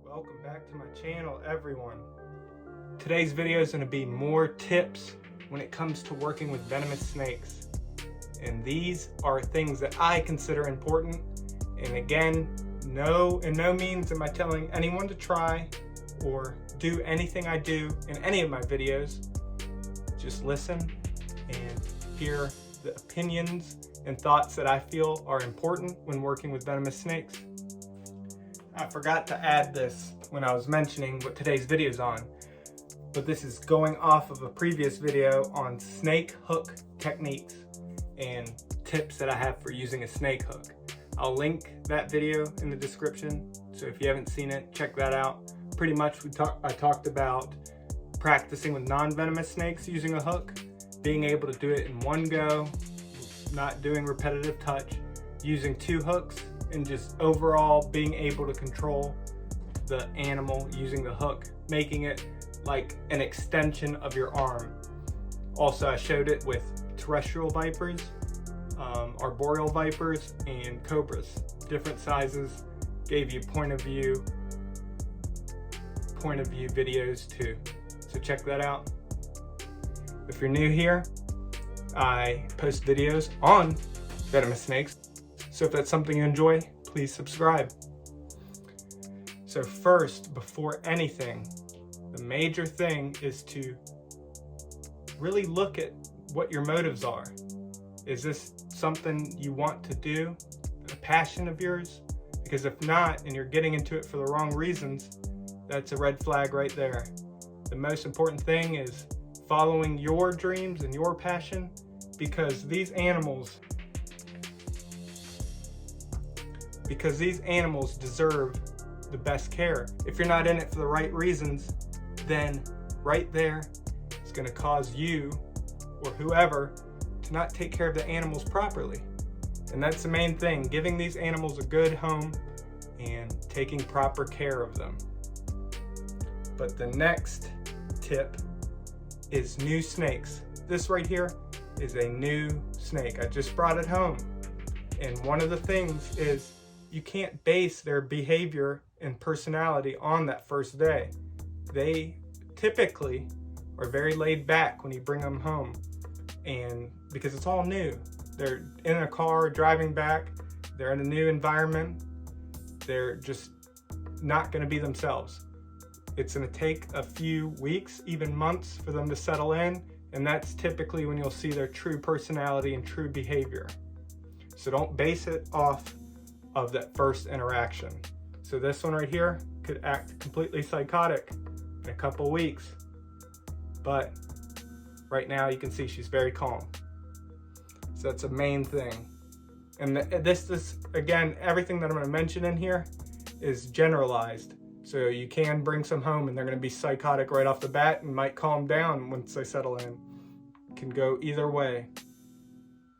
Welcome back to my channel, everyone. Today's video is going to be more tips when it comes to working with venomous snakes. And these are things that I consider important. And again, in no means am I telling anyone to try or do anything I do in any of my videos. Just listen and hear the opinions and thoughts that I feel are important when working with venomous snakes. I forgot to add this when I was mentioning what today's video is on, but this is going off of a previous video on snake hook techniques and tips that I have for using a snake hook. I'll link that video in the description, so if you haven't seen it, check that out. Pretty much I talked about practicing with non-venomous snakes using a hook, being able to do it in one go, not doing repetitive touch, using two hooks, and just overall being able to control the animal using the hook, making it like an extension of your arm. Also, I showed it with terrestrial vipers, arboreal vipers, and cobras. Different sizes, gave you point of view videos too. So check that out. If you're new here, I post videos on venomous snakes. So if that's something you enjoy, please subscribe. So first, before anything, the major thing is to really look at what your motives are. Is this something you want to do, a passion of yours? Because if not, and you're getting into it for the wrong reasons, that's a red flag right there. The most important thing is following your dreams and your passion, because these animals deserve the best care. If you're not in it for the right reasons, then right there, it's going to cause you or whoever to not take care of the animals properly. And that's the main thing, giving these animals a good home and taking proper care of them. But the next tip is new snakes. This right here is a new snake. I just brought it home. And one of the things is you can't base their behavior and personality on that first day. They typically are very laid back when you bring them home, and because it's all new. They're in a car driving back, they're in a new environment, they're just not going to be themselves. It's going to take a few weeks, even months, for them to settle in, and that's typically when you'll see their true personality and true behavior. So don't base it off of that first interaction. So this one right here could act completely psychotic in a couple weeks, but right now you can see she's very calm. So that's a main thing. And this again, everything that I'm going to mention in here is generalized. So you can bring some home and they're going to be psychotic right off the bat and might calm down once they settle in. It can go either way.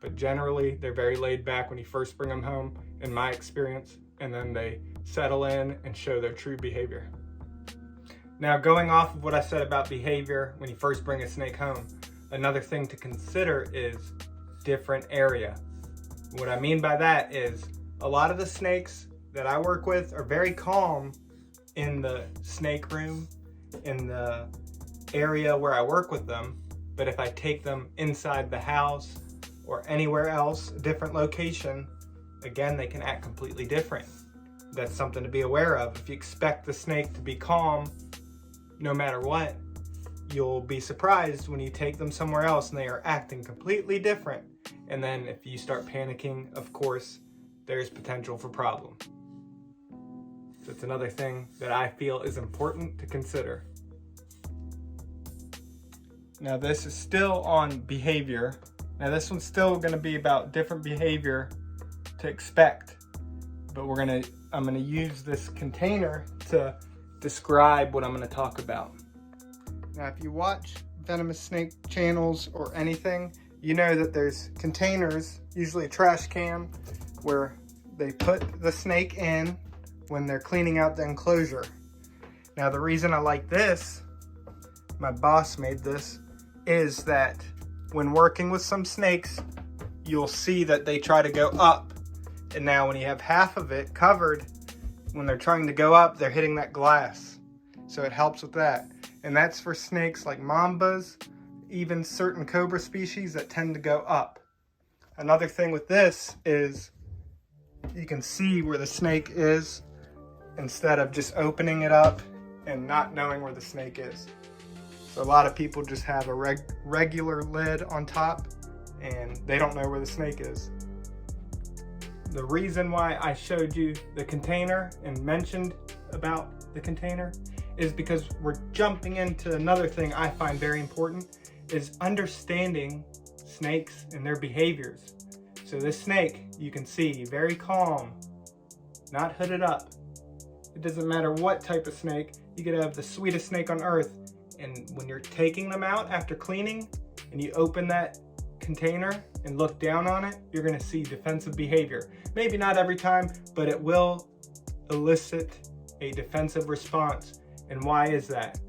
But generally, they're very laid back when you first bring them home, in my experience, and then they settle in and show their true behavior. Now, going off of what I said about behavior when you first bring a snake home, another thing to consider is different area. What I mean by that is a lot of the snakes that I work with are very calm in the snake room, in the area where I work with them, but if I take them inside the house or anywhere else, a different location, again, they can act completely different. That's something to be aware of. If you expect the snake to be calm no matter what, you'll be surprised when you take them somewhere else and they are acting completely different. And then if you start panicking, of course, there's potential for problem. So it's another thing that I feel is important to consider. Now this is still on behavior. Now this one's still going to be about different behavior to expect, but I'm going to use this container to describe what I'm going to talk about. Now if you watch venomous snake channels or anything, you know that there's containers, usually a trash can, where they put the snake in when they're cleaning out the enclosure. Now the reason I like this, my boss made this, is that when working with some snakes, you'll see that they try to go up. And now when you have half of it covered, when they're trying to go up, they're hitting that glass. So it helps with that. And that's for snakes like mambas, even certain cobra species that tend to go up. Another thing with this is you can see where the snake is instead of just opening it up and not knowing where the snake is. So a lot of people just have a regular lid on top and they don't know where the snake is. The reason why I showed you the container and mentioned about the container is because we're jumping into another thing I find very important, is understanding snakes and their behaviors. So this snake, you can see, very calm, not hooded up. It doesn't matter what type of snake, you could have the sweetest snake on earth, and when you're taking them out after cleaning and you open that container and look down on it, you're gonna see defensive behavior. Maybe not every time, but it will elicit a defensive response. And why is that?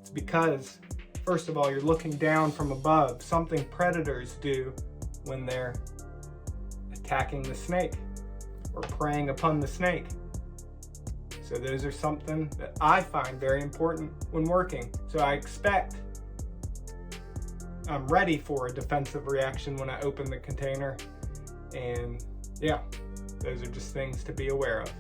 It's because, first of all, you're looking down from above, something predators do when they're attacking the snake or preying upon the snake. So those are something that I find very important when working. So I expect I'm ready for a defensive reaction when I open the container. And yeah, those are just things to be aware of.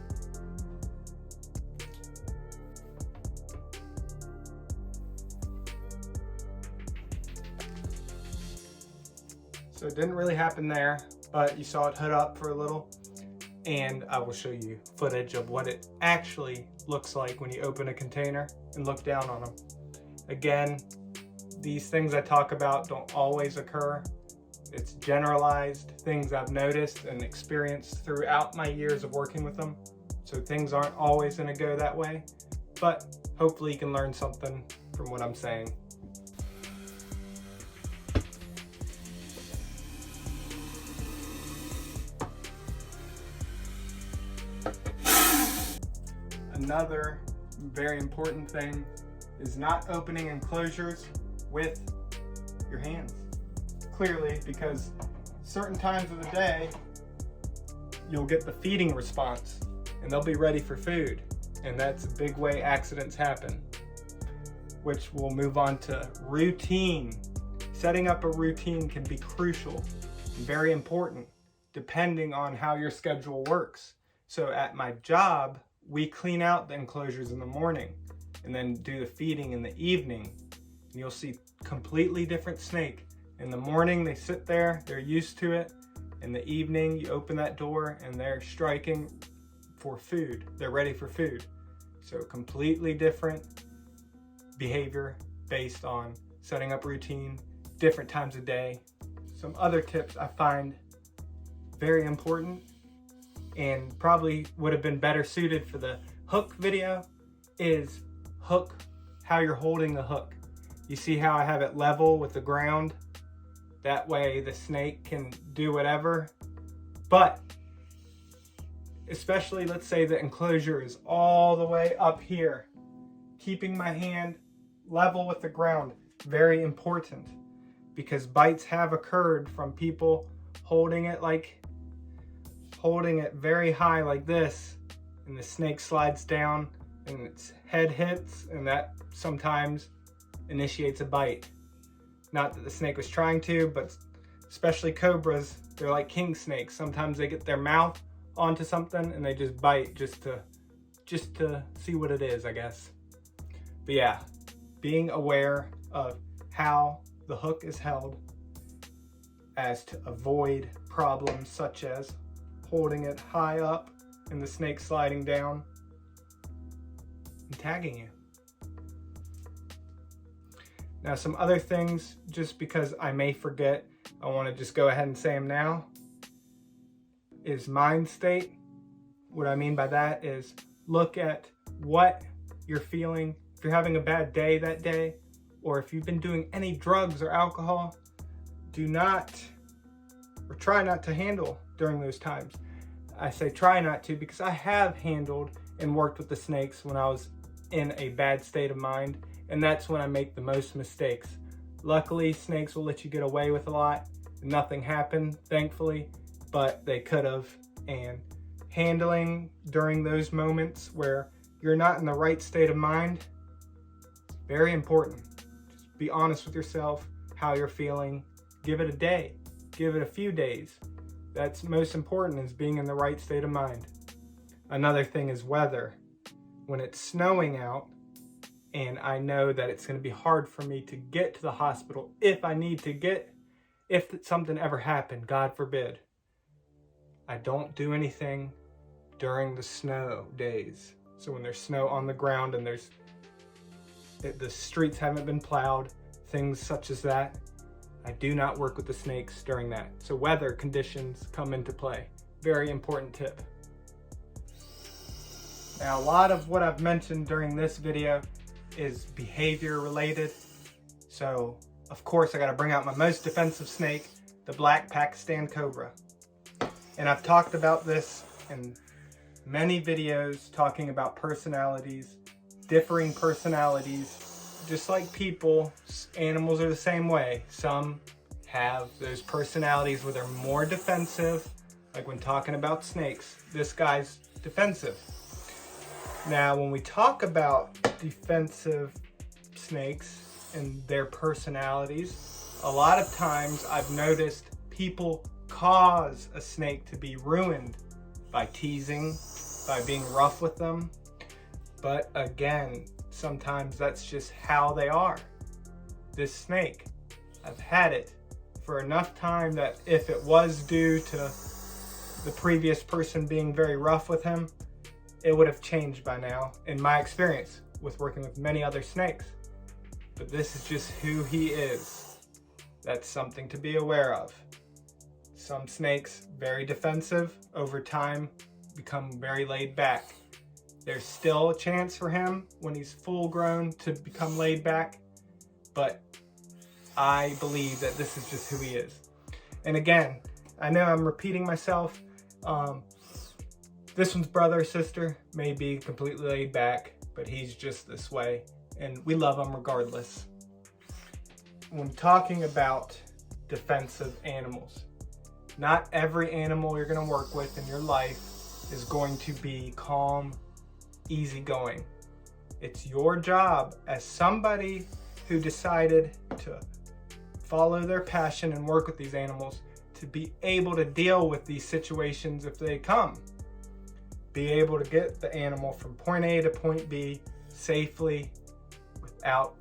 So it didn't really happen there, but you saw it hood up for a little. And I will show you footage of what it actually looks like when you open a container and look down on them. Again, these things I talk about don't always occur. It's generalized things I've noticed and experienced throughout my years of working with them. So things aren't always going to go that way, but hopefully you can learn something from what I'm saying. Another very important thing is not opening enclosures with your hands. Clearly, because certain times of the day, you'll get the feeding response and they'll be ready for food. And that's a big way accidents happen, which we'll move on to routine. Setting up a routine can be crucial and very important depending on how your schedule works. So at my job, we clean out the enclosures in the morning and then do the feeding in the evening. And you'll see completely different snake. In the morning, they sit there, they're used to it. In the evening, you open that door and they're striking for food. They're ready for food. So completely different behavior based on setting up routine, different times of day. Some other tips I find very important and probably would have been better suited for the hook video is hook, how you're holding the hook. You see how I have it level with the ground? That way the snake can do whatever. But especially, let's say the enclosure is all the way up here. Keeping my hand level with the ground, very important, because bites have occurred from people holding it very high like this, and the snake slides down and its head hits, and that sometimes initiates a bite. Not that the snake was trying to, but especially cobras, they're like king snakes. Sometimes they get their mouth onto something and they just bite just to see what it is, I guess. But yeah, being aware of how the hook is held as to avoid problems such as holding it high up and the snake sliding down and tagging you. Now, some other things, just because I may forget, I want to just go ahead and say them now, is mind state. What I mean by that is look at what you're feeling. If you're having a bad day that day, or if you've been doing any drugs or alcohol, do not or try not to handle during those times. I say try not to because I have handled and worked with the snakes when I was in a bad state of mind, and that's when I make the most mistakes. Luckily, snakes will let you get away with a lot. Nothing happened, thankfully, but they could have, and handling during those moments where you're not in the right state of mind, very important. Just be honest with yourself, how you're feeling. Give it a day, give it a few days. That's most important, is being in the right state of mind. Another thing is weather. When it's snowing out and I know that it's going to be hard for me to get to the hospital if I need to get, if something ever happened, God forbid, I don't do anything during the snow days. So when there's snow on the ground and the streets haven't been plowed, things such as that, I do not work with the snakes during that. So weather conditions come into play. Very important tip. Now, a lot of what I've mentioned during this video is behavior related. So, of course, I gotta bring out my most defensive snake, the black Pakistan cobra. And I've talked about this in many videos, talking about personalities, differing personalities. Just like people, animals are the same way. Some have those personalities where they're more defensive, like when talking about snakes, this guy's defensive. Now, when we talk about defensive snakes and their personalities, a lot of times I've noticed people cause a snake to be ruined by teasing, by being rough with them. But again, sometimes that's just how they are. This snake, I've had it for enough time that if it was due to the previous person being very rough with him, it would have changed by now, in my experience with working with many other snakes. But this is just who he is. That's something to be aware of. Some snakes, very defensive, over time become very laid back. There's still a chance for him when he's full grown to become laid back, but I believe that this is just who he is. And again, I know I'm repeating myself. This one's brother or sister may be completely laid back, but he's just this way, and we love him regardless. When talking about defensive animals, not every animal you're going to work with in your life is going to be calm, easygoing. It's your job as somebody who decided to follow their passion and work with these animals to be able to deal with these situations if they come. Be able to get the animal from point A to point B safely without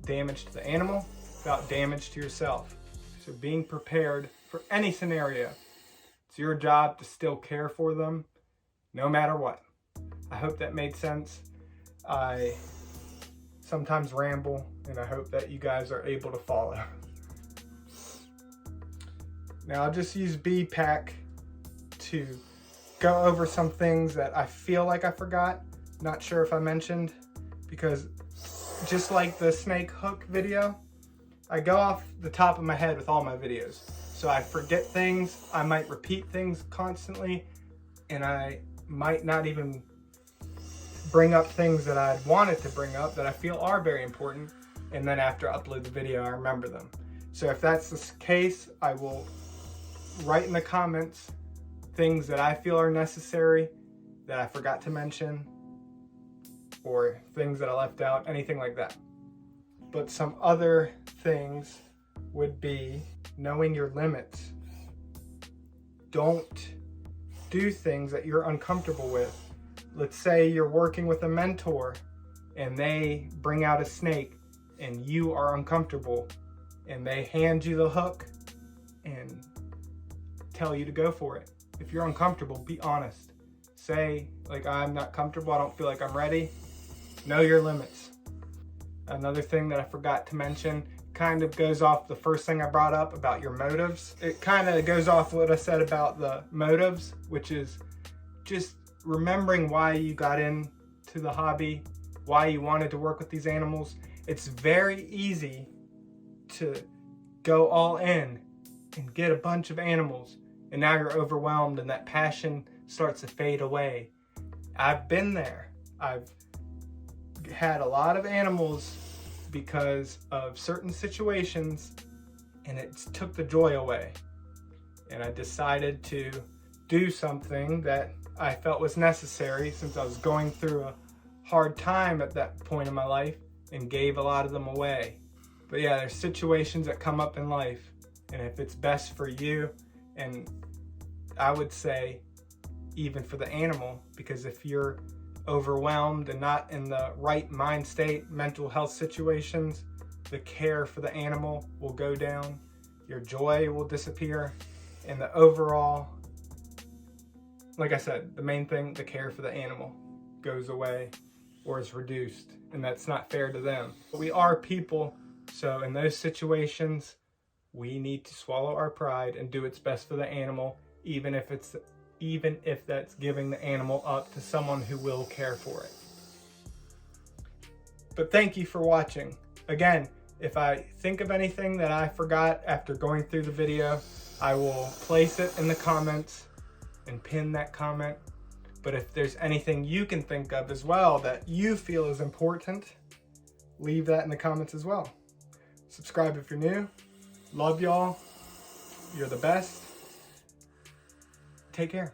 damage to the animal, without damage to yourself. So being prepared for any scenario. It's your job to still care for them no matter what. I hope that made sense. I sometimes ramble, and I hope that you guys are able to follow. Now I'll just use BPAC to go over some things that I feel like I forgot. Not sure if I mentioned, because just like the snake hook video, I go off the top of my head with all my videos. So I forget things, I might repeat things constantly, and I might not even bring up things that I'd wanted to bring up that I feel are very important, and then after I upload the video I remember them. So if that's the case, I will write in the comments things that I feel are necessary that I forgot to mention, or things that I left out, anything like that. But some other things would be knowing your limits. Don't do things that you're uncomfortable with. Let's say you're working with a mentor and they bring out a snake and you are uncomfortable, and they hand you the hook and tell you to go for it. If you're uncomfortable, be honest. Say, like, I'm not comfortable, I don't feel like I'm ready. Know your limits. Another thing that I forgot to mention kind of goes off the first thing I brought up about your motives. It kind of goes off what I said about the motives, which is just remembering why you got into the hobby, why you wanted to work with these animals. It's very easy to go all in and get a bunch of animals, and now you're overwhelmed and that passion starts to fade away. I've been there. I've had a lot of animals because of certain situations, and it took the joy away. And I decided to do something that I felt was necessary since I was going through a hard time at that point in my life, and gave a lot of them away. But yeah, there's situations that come up in life, and if it's best for you, and I would say even for the animal, because if you're overwhelmed and not in the right mind state, mental health situations, the care for the animal will go down, your joy will disappear, and the overall, like I said, the main thing, the care for the animal goes away or is reduced, and that's not fair to them. But we are people, so in those situations, we need to swallow our pride and do what's best for the animal, even if that's giving the animal up to someone who will care for it. But thank you for watching. Again, if I think of anything that I forgot after going through the video, I will place it in the comments and pin that comment. But if there's anything you can think of as well that you feel is important, leave that in the comments as well. Subscribe if you're new. Love y'all. You're the best. Take care.